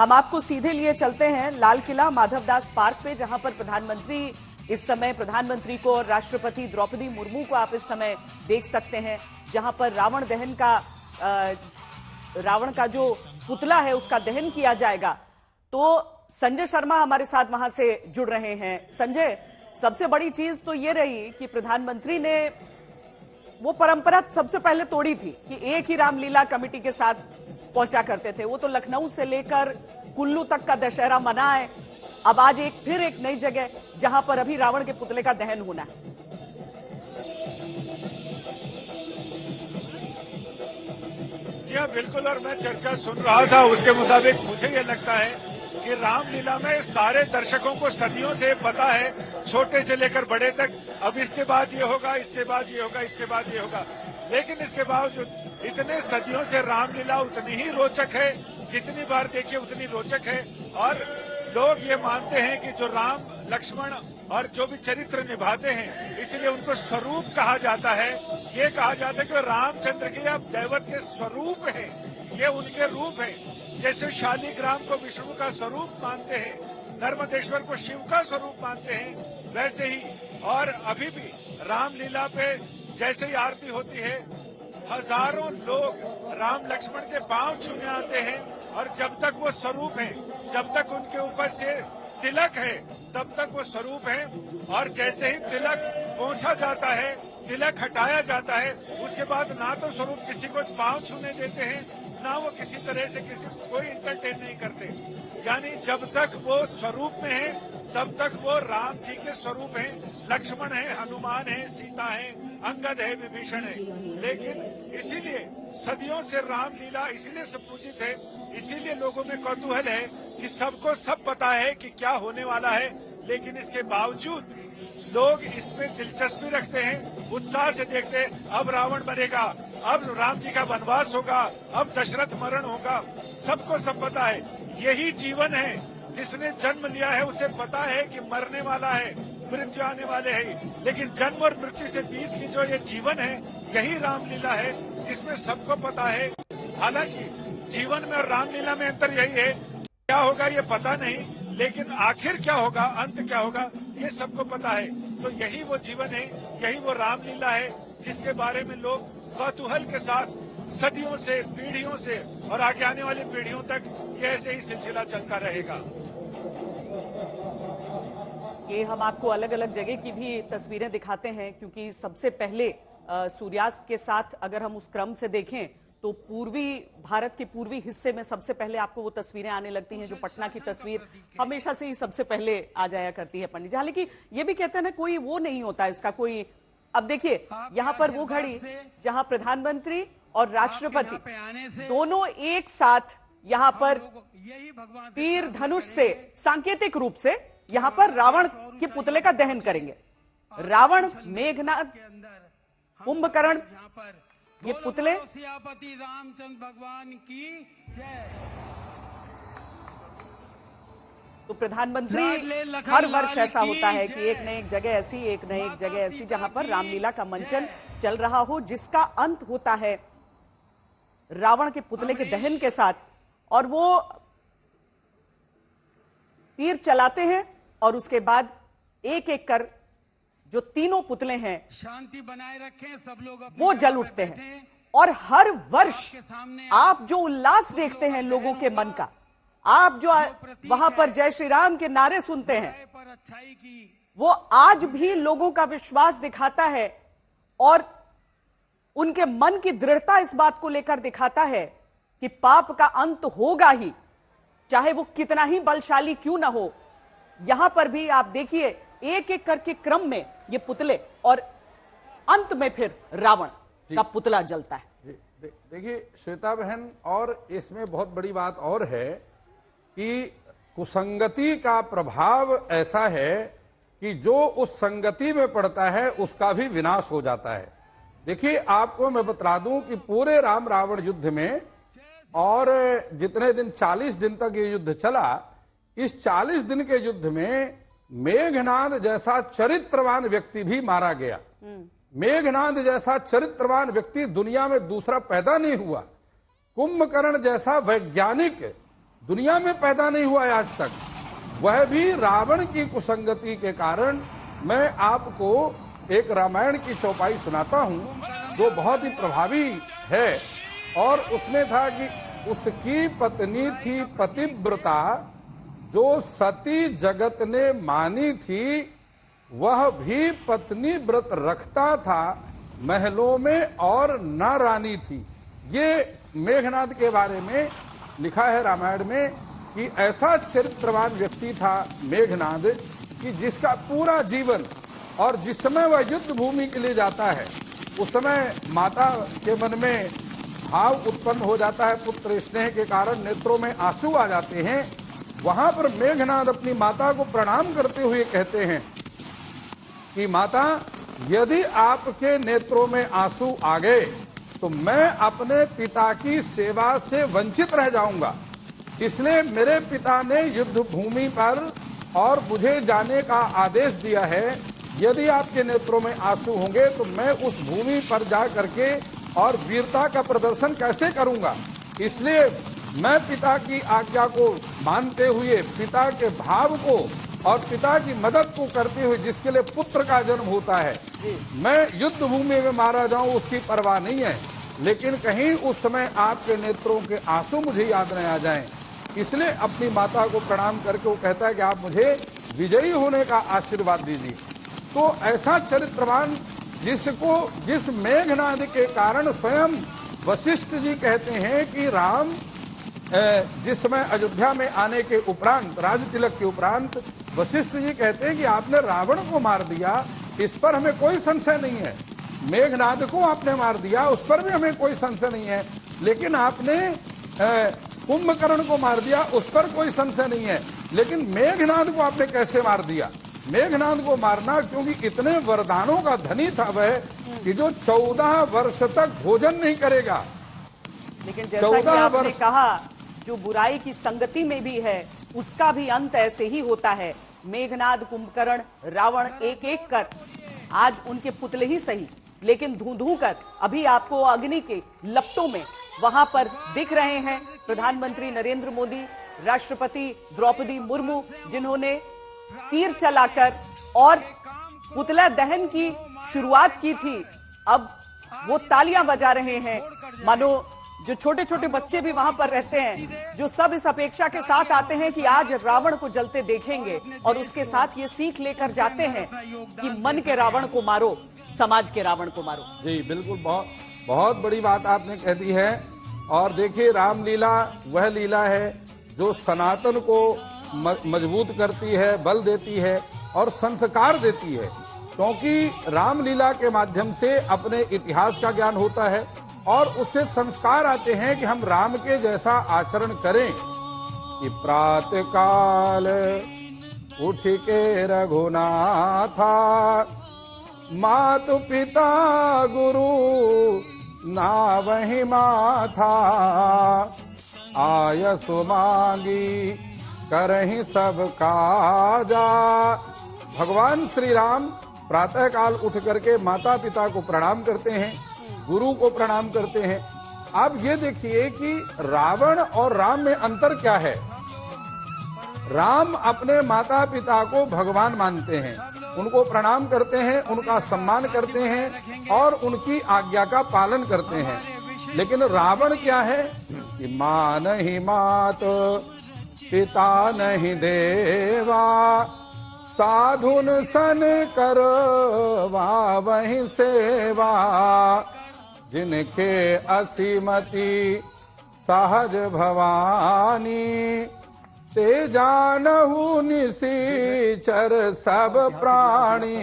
हम आपको सीधे लिए चलते हैं लाल किला माधवदास पार्क पे, जहां पर प्रधानमंत्री को और राष्ट्रपति द्रौपदी मुर्मू को आप इस समय देख सकते हैं, जहां पर रावण का जो पुतला है उसका दहन किया जाएगा। तो संजय शर्मा हमारे साथ वहां से जुड़ रहे हैं। संजय, सबसे बड़ी चीज तो ये रही कि प्रधानमंत्री ने वो परंपरा सबसे पहले तोड़ी थी कि एक ही रामलीला कमेटी के साथ पहुंचा करते थे। वो तो लखनऊ से लेकर कुल्लू तक का दशहरा मना है। अब आज फिर एक नई जगह जहां पर अभी रावण के पुतले का दहन होना है। जी हाँ, बिल्कुल। और मैं चर्चा सुन रहा था, उसके मुताबिक मुझे ये लगता है कि रामलीला में सारे दर्शकों को सदियों से पता है, छोटे से लेकर बड़े तक, अब इसके बाद ये होगा, इसके बाद ये होगा, इसके बाद ये होगा। लेकिन इसके बावजूद इतने सदियों से रामलीला उतनी ही रोचक है, जितनी बार देखिए उतनी रोचक है। और लोग ये मानते हैं कि जो राम लक्ष्मण और जो भी चरित्र निभाते हैं, इसलिए उनको स्वरूप कहा जाता है। ये कहा जाता है कि रामचंद्र के अब दैवत के स्वरूप हैं, ये उनके रूप हैं। जैसे शालिग्राम को विष्णु का स्वरूप मानते हैं, नर्मदेश्वर को शिव का स्वरूप मानते हैं, वैसे ही और अभी भी रामलीला पे जैसे ही आरती होती है, हजारों लोग राम लक्ष्मण के पांव छूने आते हैं। और जब तक वो स्वरूप है, जब तक उनके ऊपर से तिलक है, तब तक वो स्वरूप है। और जैसे ही तिलक पोंछा जाता है, तिलक हटाया जाता है, उसके बाद ना तो स्वरूप किसी को पांव छूने देते हैं, ना वो किसी तरह से किसी को कोई इंटरटेन नहीं करते। यानी जब तक वो स्वरूप में है, तब तक वो राम जी के स्वरूप हैं। लक्ष्मण है, हनुमान है, सीता है, अंगद है, विभीषण है। लेकिन इसीलिए सदियों से रामलीला इसीलिए सब पूजित है, इसीलिए लोगों में कौतूहल है कि सबको सब पता है कि क्या होने वाला है। लेकिन इसके बावजूद लोग इसमें दिलचस्पी रखते हैं, उत्साह से देखते हैं। अब रावण मरेगा, अब राम जी का वनवास होगा, अब दशरथ मरण होगा, सबको सब पता है। यही जीवन है। जिसने जन्म लिया है उसे पता है कि मरने वाला है, मृत्यु आने वाले है। लेकिन जन्म और मृत्यु से बीच की जो ये जीवन है, यही रामलीला है, जिसमें सबको पता है। हालांकि जीवन में और रामलीला में अंतर यही है, क्या होगा ये पता नहीं, लेकिन आखिर क्या होगा, अंत क्या होगा, ये सबको पता है। तो यही वो जीवन है, यही वो रामलीला है, जिसके बारे में लोग कौतूहल के साथ सदियों से, पीढ़ियों से और आगे आने वाली पीढ़ियों तक ये ऐसे ही सिलसिला चलता रहेगा। ये हम आपको अलग अलग जगह की भी तस्वीरें दिखाते हैं, क्योंकि सबसे पहले सूर्यास्त के साथ अगर हम उस क्रम से देखें तो पूर्वी भारत के पूर्वी हिस्से में सबसे पहले आपको वो तस्वीरें आने लगती हैं, जो पटना की तस्वीर हमेशा से ही सबसे पहले आ जाया करती है पंडित जी। हालांकि ये भी कहते हैं ना, कोई वो नहीं होता इसका कोई। अब देखिए यहाँ पर वो घड़ी जहां प्रधानमंत्री और राष्ट्रपति दोनों एक साथ यहाँ पर तीर धनुष से सांकेतिक रूप से यहाँ पर रावण के पुतले का दहन करेंगे। रावण, मेघनाद, कुंभकर्ण, ये पुतले सियापति रामचंद्र भगवान की जय। तो प्रधानमंत्री हर वर्ष ऐसा होता है कि एक न एक जगह ऐसी, एक न एक जगह ऐसी जहां पर रामलीला का मंचन चल रहा हो, जिसका अंत होता है रावण के पुतले के दहन के साथ। और वो तीर चलाते हैं और उसके बाद एक एक कर जो तीनों पुतले हैं शांति बनाए रखें, सब लोग वो जल उठते हैं। और हर वर्ष आप जो उल्लास देखते हैं लोगों के मन का, आप जो वहां पर जय श्री राम के नारे सुनते हैं, वो आज भी लोगों का विश्वास दिखाता है और उनके मन की दृढ़ता इस बात को लेकर दिखाता है कि पाप का अंत होगा ही, चाहे वो कितना ही बलशाली क्यों ना हो। यहां पर भी आप देखिए एक एक करके क्रम में ये पुतले, और अंत में फिर रावण का पुतला जलता है। देखिए श्वेता बहन, और इसमें बहुत बड़ी बात और है कि कुसंगति का प्रभाव ऐसा है कि जो उस संगति में पड़ता है उसका भी विनाश हो जाता है। देखिए आपको मैं बता दूं कि पूरे राम रावण युद्ध में, और जितने दिन 40 दिन तक ये युद्ध चला, इस 40 दिन के युद्ध में मेघनाद जैसा चरित्रवान व्यक्ति भी मारा गया। मेघनाद जैसा चरित्रवान व्यक्ति दुनिया में दूसरा पैदा नहीं हुआ। कुंभकर्ण जैसा वैज्ञानिक दुनिया में पैदा नहीं हुआ है आज तक, वह भी रावण की कुसंगति के कारण। मैं आपको एक रामायण की चौपाई सुनाता हूं जो बहुत ही प्रभावी है। और उसमें था कि उसकी पत्नी थी पतिव्रता, जो सती जगत ने मानी थी, वह भी पत्नी व्रत रखता था, महलों में और न रानी थी। ये मेघनाद के बारे में लिखा है रामायण में कि ऐसा चरित्रवान व्यक्ति था मेघनाद कि जिसका पूरा जीवन, और जिस समय वह युद्ध भूमि के लिए जाता है उस समय माता के मन में भाव उत्पन्न हो जाता है, पुत्र स्नेह के कारण नेत्रों में आंसू आ जाते हैं। वहां पर मेघनाद अपनी माता को प्रणाम करते हुए कहते हैं कि माता, यदि आपके नेत्रों में आंसू आ गए तो मैं अपने पिता की सेवा से वंचित रह जाऊंगा। इसलिए मेरे पिता ने युद्ध भूमि पर और मुझे जाने का आदेश दिया है। यदि आपके नेत्रों में आंसू होंगे तो मैं उस भूमि पर जा करके और वीरता का प्रदर्शन कैसे करूंगा। इसलिए मैं पिता की आज्ञा को मानते हुए, पिता के भाव को और पिता की मदद को करते हुए, जिसके लिए पुत्र का जन्म होता है, मैं युद्ध भूमि में मारा जाऊं उसकी परवाह नहीं है, लेकिन कहीं उस समय आपके नेत्रों के आंसू मुझे याद न आ जाएं। इसलिए अपनी माता को प्रणाम करके वो कहता है कि आप मुझे विजयी होने का आशीर्वाद दीजिए। तो ऐसा चरित्रवान जिस मेघनाद के कारण स्वयं वशिष्ठ जी कहते हैं कि राम जिस समय अयोध्या में आने के उपरांत, राज तिलक के उपरांत, वशिष्ठ जी कहते हैं कि आपने रावण को मार दिया, इस पर हमें कोई संशय नहीं है। मेघनाद को आपने मार दिया, उस पर भी हमें कोई संशय नहीं है, लेकिन आपने कुंभकर्ण को मार दिया, उस पर कोई संशय नहीं है, लेकिन मेघनाद को आपने कैसे मार दिया। मेघनाद को मारना, क्योंकि इतने वरदानों का धनी था वह कि जो 14 वर्ष तक भोजन नहीं करेगा। लेकिन जैसा कि आपने कहा, जो बुराई की संगति में भी है उसका भी अंत ऐसे ही होता है। मेघनाद, कुंभकर्ण, रावण एक एक कर आज उनके पुतले ही सही, लेकिन धू धू कर अभी आपको अग्नि के लपटों में वहां पर दिख रहे हैं प्रधानमंत्री नरेंद्र मोदी, राष्ट्रपति द्रौपदी मुर्मू, जिन्होंने तीर चलाकर और पुतला दहन की शुरुआत की थी। अब वो तालियां बजा रहे हैं, मानो जो छोटे छोटे बच्चे भी वहां पर रहते हैं, जो सब इस अपेक्षा के साथ आते हैं कि आज रावण को जलते देखेंगे, और उसके साथ ये सीख लेकर जाते हैं कि मन के रावण को मारो, समाज के रावण को मारो। जी बिल्कुल, बहुत बड़ी बात आपने कह दी है। और देखिए, रामलीला वह लीला है जो सनातन को मजबूत करती है, बल देती है और संस्कार देती है, क्योंकि रामलीला के माध्यम से अपने इतिहास का ज्ञान होता है और उससे संस्कार आते हैं कि हम राम के जैसा आचरण करें। कि प्रातः काल उठ के रघुनाथा, मातु पिता गुरु नावहि माथा, आयसु मांगी करहि सब काजा। भगवान श्री राम प्रातः काल उठ करके माता पिता को प्रणाम करते हैं, गुरु को प्रणाम करते हैं। अब ये देखिए कि रावण और राम में अंतर क्या है। राम अपने माता पिता को भगवान मानते हैं, उनको प्रणाम करते हैं, उनका सम्मान करते हैं और उनकी आज्ञा का पालन करते हैं। लेकिन रावण क्या है कि माँ नहीं मात, पिता नहीं देवा, साधुन सन करवा वही सेवा, जिनके असीमति सहज भवानी, ते जानहु निसीचर सब प्राणी।